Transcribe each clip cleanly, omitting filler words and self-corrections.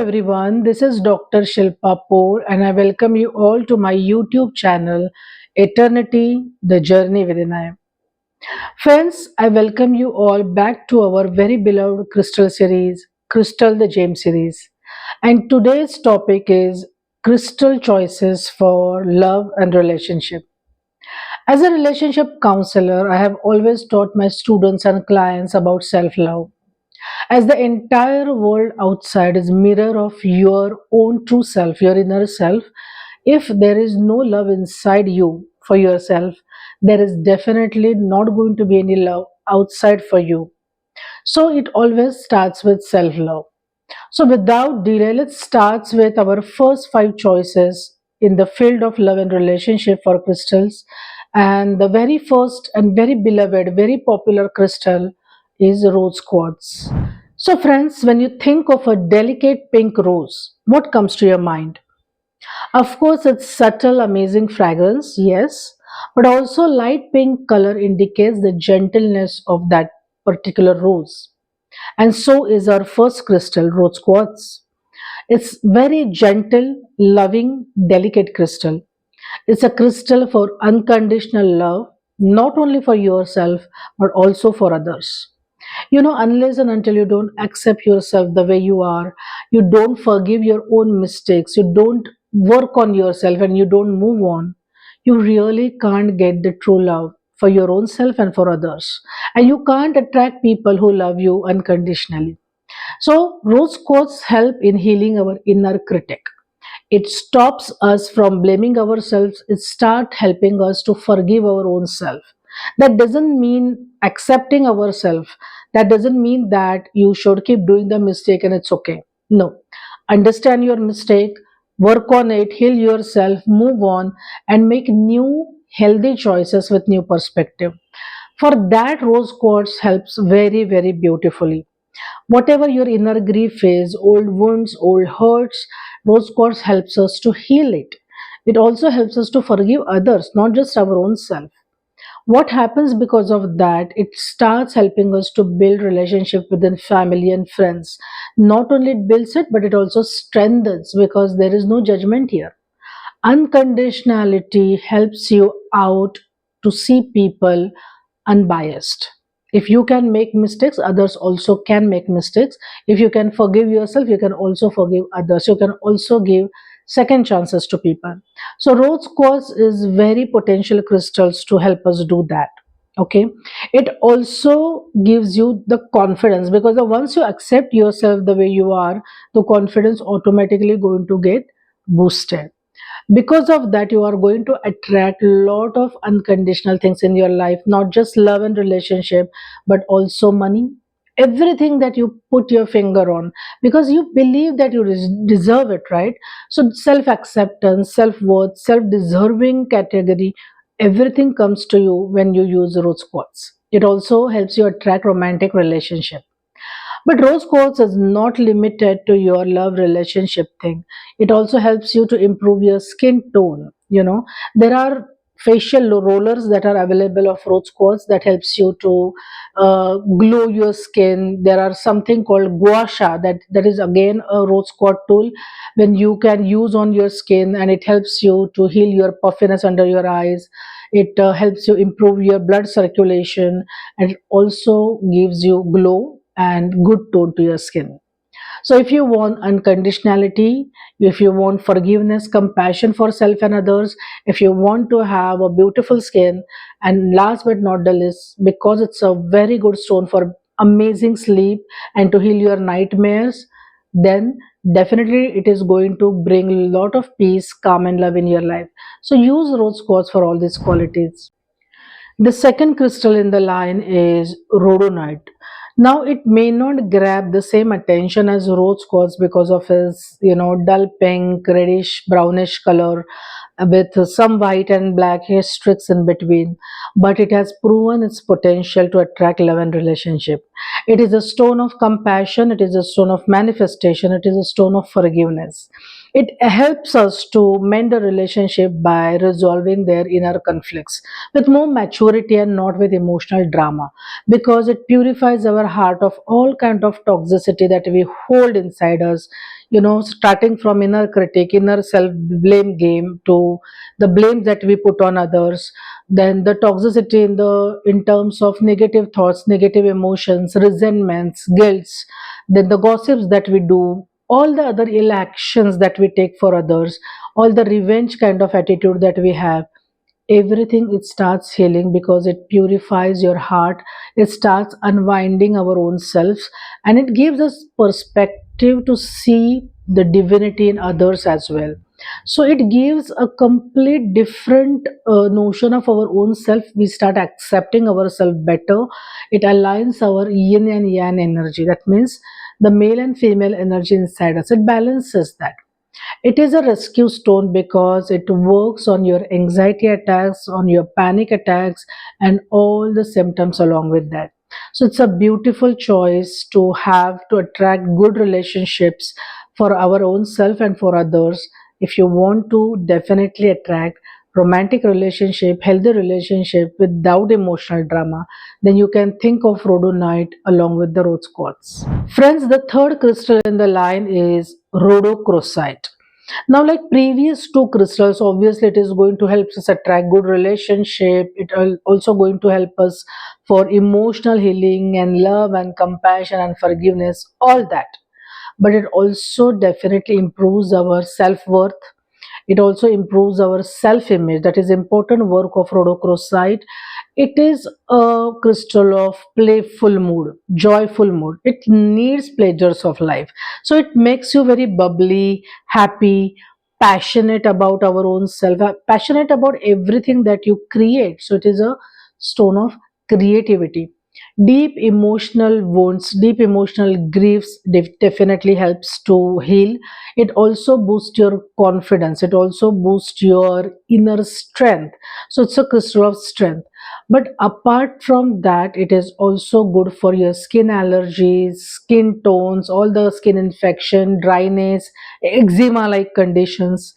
everyone, this is Dr. Shilpa Poor, and I welcome you all to my YouTube channel, Eternity The Journey Within I. Friends, I welcome you all back to our very beloved Crystal series, Crystal the Gem series. And today's topic is Crystal Choices for Love and Relationship. As a relationship counselor, I have always taught my students and clients about self love as the entire world outside is mirror of your own true self, your inner self. If there is no love inside you for yourself, there is definitely not going to be any love outside for you. So it always starts with self love. So without delay, let's start with our first five choices in the field of love and relationship for crystals. And the very first and very beloved, very popular crystal is rose quartz. So, friends, when you think of a delicate pink rose, what comes to your mind? Of course, it's subtle, amazing fragrance, yes, but also light pink color indicates the gentleness of that particular rose. And so is our first crystal, rose quartz. It's very gentle, loving, delicate crystal. It's a crystal for unconditional love, not only for yourself, but also for others. Unless and until you don't accept yourself the way you are, you don't forgive your own mistakes, you don't work on yourself, and you don't move on, you really can't get the true love for your own self and for others. And you can't attract people who love you unconditionally. So, rose quartz help in healing our inner critic. It stops us from blaming ourselves. It starts helping us to forgive our own self. That doesn't mean accepting ourselves. That doesn't mean that you should keep doing the mistake and it's okay. No. Understand your mistake, work on it, heal yourself, move on, and make new healthy choices with new perspective. For that, rose quartz helps very, very beautifully. Whatever your inner grief is, old wounds, old hurts, rose quartz helps us to heal it. It also helps us to forgive others, not just our own self. What happens because of that? It starts helping us to build relationship within family and friends. Not only it builds it, but it also strengthens because there is no judgment here. Unconditionality helps you out to see people unbiased. If you can make mistakes, others also can make mistakes. If you can forgive yourself, you can also forgive others. You can also give second chances to people. So rose quartz is very potential crystals to help us do that. Okay, it also gives you the confidence because once you accept yourself the way you are, the confidence automatically going to get boosted. Because of that, you are going to attract a lot of unconditional things in your life, not just love and relationship, but also money, everything that you put your finger on, because you believe that you deserve it, right? So self acceptance, self worth, self deserving category, everything comes to you when you use rose quartz. It also helps you attract romantic relationship. But rose quartz is not limited to your love relationship thing. It also helps you to improve your skin tone. There are facial rollers that are available of rose quartz that helps you to glow your skin. There are something called gua sha that is again a rose quartz tool when you can use on your skin, and it helps you to heal your puffiness under your eyes. It helps you improve your blood circulation, and it also gives you glow and good tone to your skin. So, if you want unconditionality, if you want forgiveness, compassion for self and others, if you want to have a beautiful skin, and last but not the least, because it's a very good stone for amazing sleep and to heal your nightmares, then definitely it is going to bring a lot of peace, calm, and love in your life. So, use rose quartz for all these qualities. The second crystal in the line is rhodonite. Now it may not grab the same attention as rose quartz because of its, dull pink, reddish, brownish color with some white and black streaks in between. But it has proven its potential to attract love and relationship. It is a stone of compassion. It is a stone of manifestation. It is a stone of forgiveness. It helps us to mend a relationship by resolving their inner conflicts with more maturity and not with emotional drama, because it purifies our heart of all kind of toxicity that we hold inside us, starting from inner critic, inner self blame game, to the blame that we put on others, then the toxicity in terms of negative thoughts, negative emotions, resentments, guilts, then the gossips that we do, all the other ill actions that we take for others, all the revenge kind of attitude that we have, everything it starts healing because it purifies your heart. It starts unwinding our own selves, and it gives us perspective to see the divinity in others as well. So it gives a complete different notion of our own self. We start accepting ourselves better. It aligns our yin and yang energy. That means the male and female energy inside us, it balances that. It is a rescue stone because it works on your anxiety attacks, on your panic attacks, and all the symptoms along with that. So it's a beautiful choice to have to attract good relationships for our own self and for others. If you want to definitely attract romantic relationship, healthy relationship without emotional drama, then you can think of rhodonite along with the rose quartz. Friends, the third crystal in the line is rhodochrosite. Now, like previous two crystals, obviously it is going to help us attract good relationship. It also going to help us for emotional healing and love and compassion and forgiveness, all that. But it also definitely improves our self-worth. It also improves our self-image. That is important work of rhodochrosite. It is a crystal of playful mood, joyful mood. It needs pleasures of life. So it makes you very bubbly, happy, passionate about our own self, passionate about everything that you create. So it is a stone of creativity. Deep emotional wounds, deep emotional griefs definitely helps to heal. It also boosts your confidence. It also boosts your inner strength. So it's a crystal of strength. But apart from that, it is also good for your skin allergies, skin tones, all the skin infection, dryness, eczema like conditions.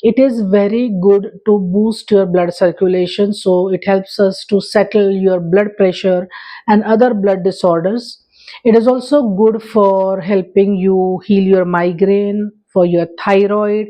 It is very good to boost your blood circulation. So it helps us to settle your blood pressure and other blood disorders. It is also good for helping you heal your migraine, for your thyroid.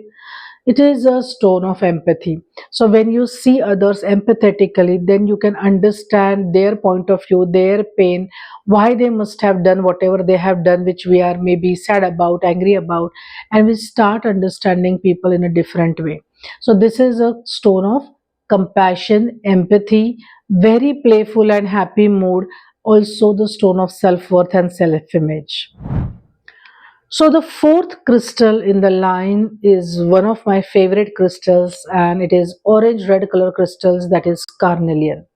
It is a stone of empathy. So when you see others empathetically, then you can understand their point of view, their pain, why they must have done whatever they have done, which we are maybe sad about, angry about, and we start understanding people in a different way. So this is a stone of compassion, empathy, very playful and happy mood, also the stone of self-worth and self-image. So the fourth crystal in the line is one of my favorite crystals, and it is orange red color crystals, that is carnelian.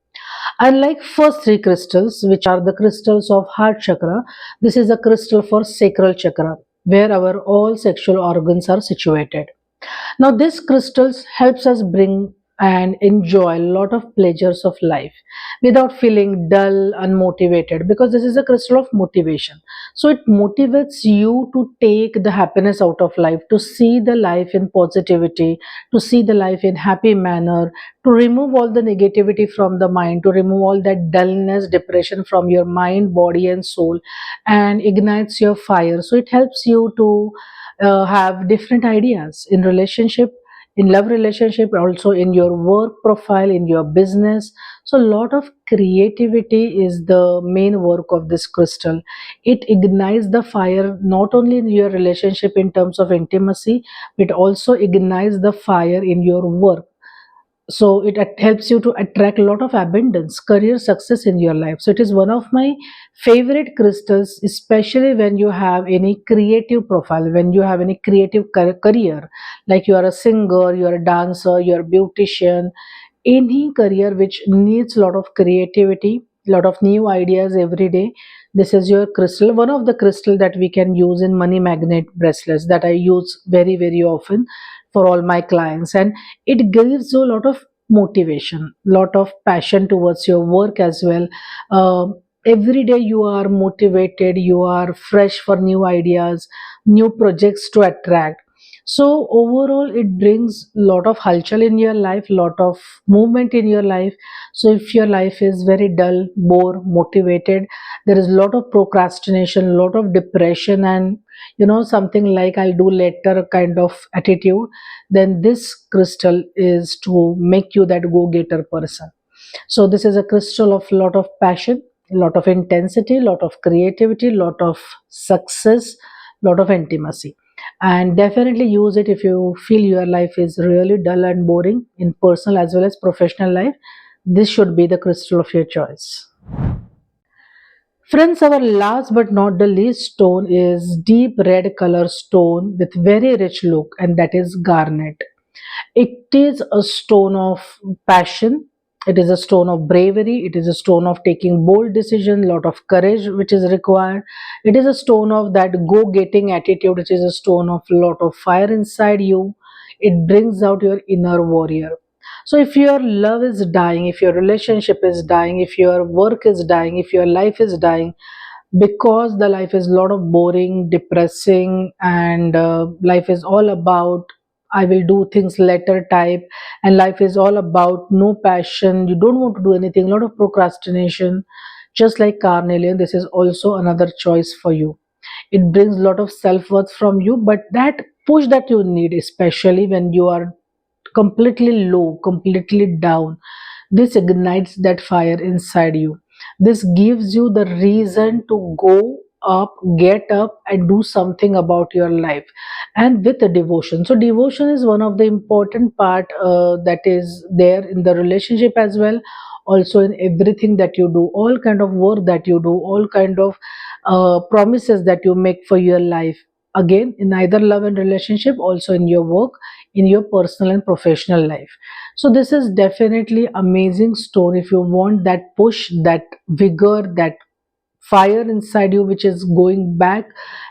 Unlike first three crystals, which are the crystals of heart chakra, this is a crystal for sacral chakra, where our all sexual organs are situated. Now, this crystals helps us bring and enjoy a lot of pleasures of life without feeling dull, unmotivated, because this is a crystal of motivation. So it motivates you to take the happiness out of life, to see the life in positivity, to see the life in happy manner, to remove all the negativity from the mind, to remove all that dullness, depression from your mind, body, and soul, and ignites your fire. So it helps you to have different ideas in relationship, in love relationship, also in your work profile, in your business. So a lot of creativity is the main work of this crystal. It ignites the fire not only in your relationship in terms of intimacy, but also ignites the fire in your work. So it helps you to attract a lot of abundance, career success in your life. So it is one of my favorite crystals, especially when you have any creative profile, when you have any creative career, like you are a singer, you are a dancer, you are a beautician, any career which needs a lot of creativity, lot of new ideas every day. This is your crystal, one of the crystal that we can use in money magnet bracelets that I use very very often for all my clients. And it gives you a lot of motivation, lot of passion towards your work as well. Every day you are motivated, you are fresh for new ideas, new projects to attract. So overall, it brings lot of halchal in your life, lot of movement in your life. So if your life is very dull, bored, motivated, there is a lot of procrastination, lot of depression, and something like I'll do later kind of attitude, then this crystal is to make you that go-getter person. So this is a crystal of lot of passion, lot of intensity, lot of creativity, lot of success, lot of intimacy. And definitely use it if you feel your life is really dull and boring in personal as well as professional life. This should be the crystal of your choice. Friends, our last but not the least stone is deep red color stone with very rich look, and that is garnet. It is a stone of passion. It is a stone of bravery. It is a stone of taking bold decision, lot of courage which is required. It is a stone of that go-getting attitude. It is a stone of lot of fire inside you. It brings out your inner warrior. So if your love is dying, if your relationship is dying, if your work is dying, if your life is dying, because the life is a lot of boring, depressing, and life is all about I will do things later type, and life is all about no passion, you don't want to do anything, a lot of procrastination. Just like carnelian, this is also another choice for you. It brings a lot of self-worth from you, but that push that you need, especially when you are completely low, completely down, this ignites that fire inside you. This gives you the reason to go up, get up, and do something about your life, and with a devotion. So, devotion is one of the important part that is there in the relationship as well. Also, in everything that you do, all kind of work that you do, all kind of promises that you make for your life. Again, in either love and relationship, also in your work, in your personal and professional life. So this is definitely amazing stone if you want that push, that vigor, that fire inside you which is going back,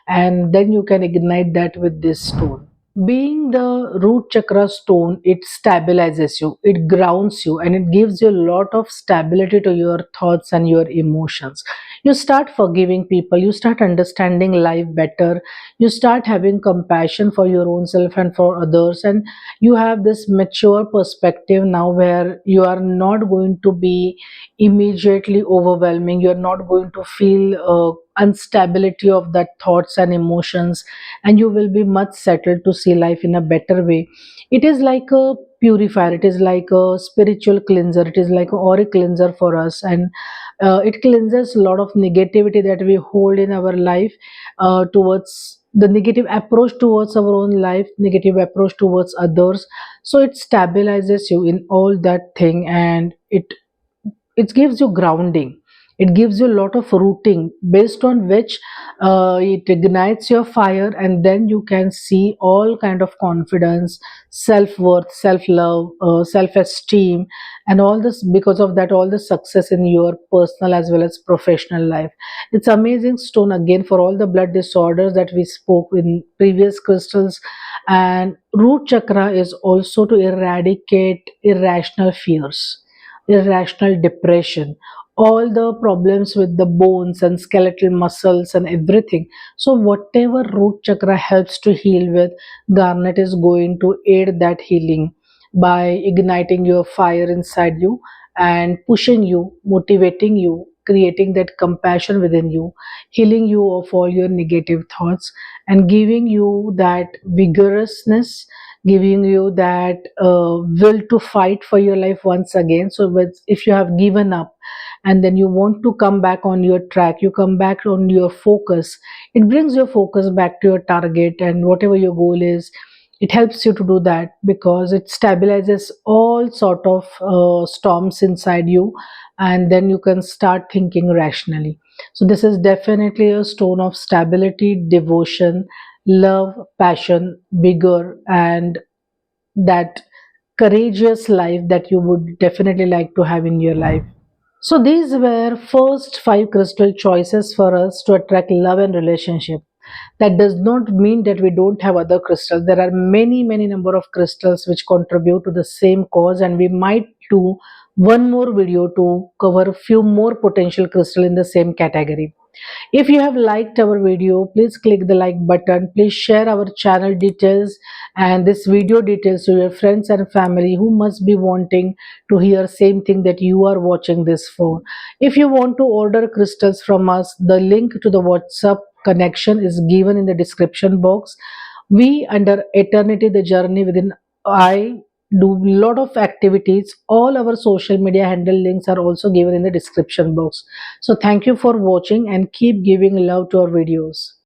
and then you can ignite that with this stone. Being the root chakra stone, it stabilizes you, it grounds you, and it gives you a lot of stability to your thoughts and your emotions. You start forgiving people, you start understanding life better, you start having compassion for your own self and for others, and you have this mature perspective now where you are not going to be immediately overwhelming, you're not going to feel instability of that thoughts and emotions, and you will be much settled to see life in a better way. It is like a purifier, it is like a spiritual cleanser, it is like a auric cleanser for us, and it cleanses a lot of negativity that we hold in our life, towards the negative approach towards our own life, negative approach towards others. So it stabilizes you in all that thing, and it gives you grounding, it gives you a lot of rooting based on which it ignites your fire, and then you can see all kind of confidence, self-worth, self-love, self-esteem, and all this, because of that, all the success in your personal as well as professional life. It's amazing stone again for all the blood disorders that we spoke in previous crystals. And root chakra is also to eradicate irrational fears, irrational depression, all the problems with the bones and skeletal muscles and everything. So, whatever root chakra helps to heal with, garnet is going to aid that healing by igniting your fire inside you and pushing you, motivating you, creating that compassion within you, healing you of all your negative thoughts, and giving you that vigorousness, giving you that will to fight for your life once again. So if you have given up and then you want to come back on your track, you come back on your focus, it brings your focus back to your target and whatever your goal is. It helps you to do that because it stabilizes all sort of storms inside you, and then you can start thinking rationally. So this is definitely a stone of stability, devotion, love, passion, vigor, and that courageous life that you would definitely like to have in your life. So these were first five crystal choices for us to attract love and relationship. That does not mean that we don't have other crystals. There are many number of crystals which contribute to the same cause, and we might do one more video to cover a few more potential crystal in the same category. If you have liked our video, please click the like button. Please share our channel details and this video details to your friends and family who must be wanting to hear same thing that you are watching this for. If you want to order crystals from us, the link to the WhatsApp connection is given in the description box. We under Eternity the Journey Within, I do lot of activities. All our social media handle links are also given in the description box. So thank you for watching and keep giving love to our videos.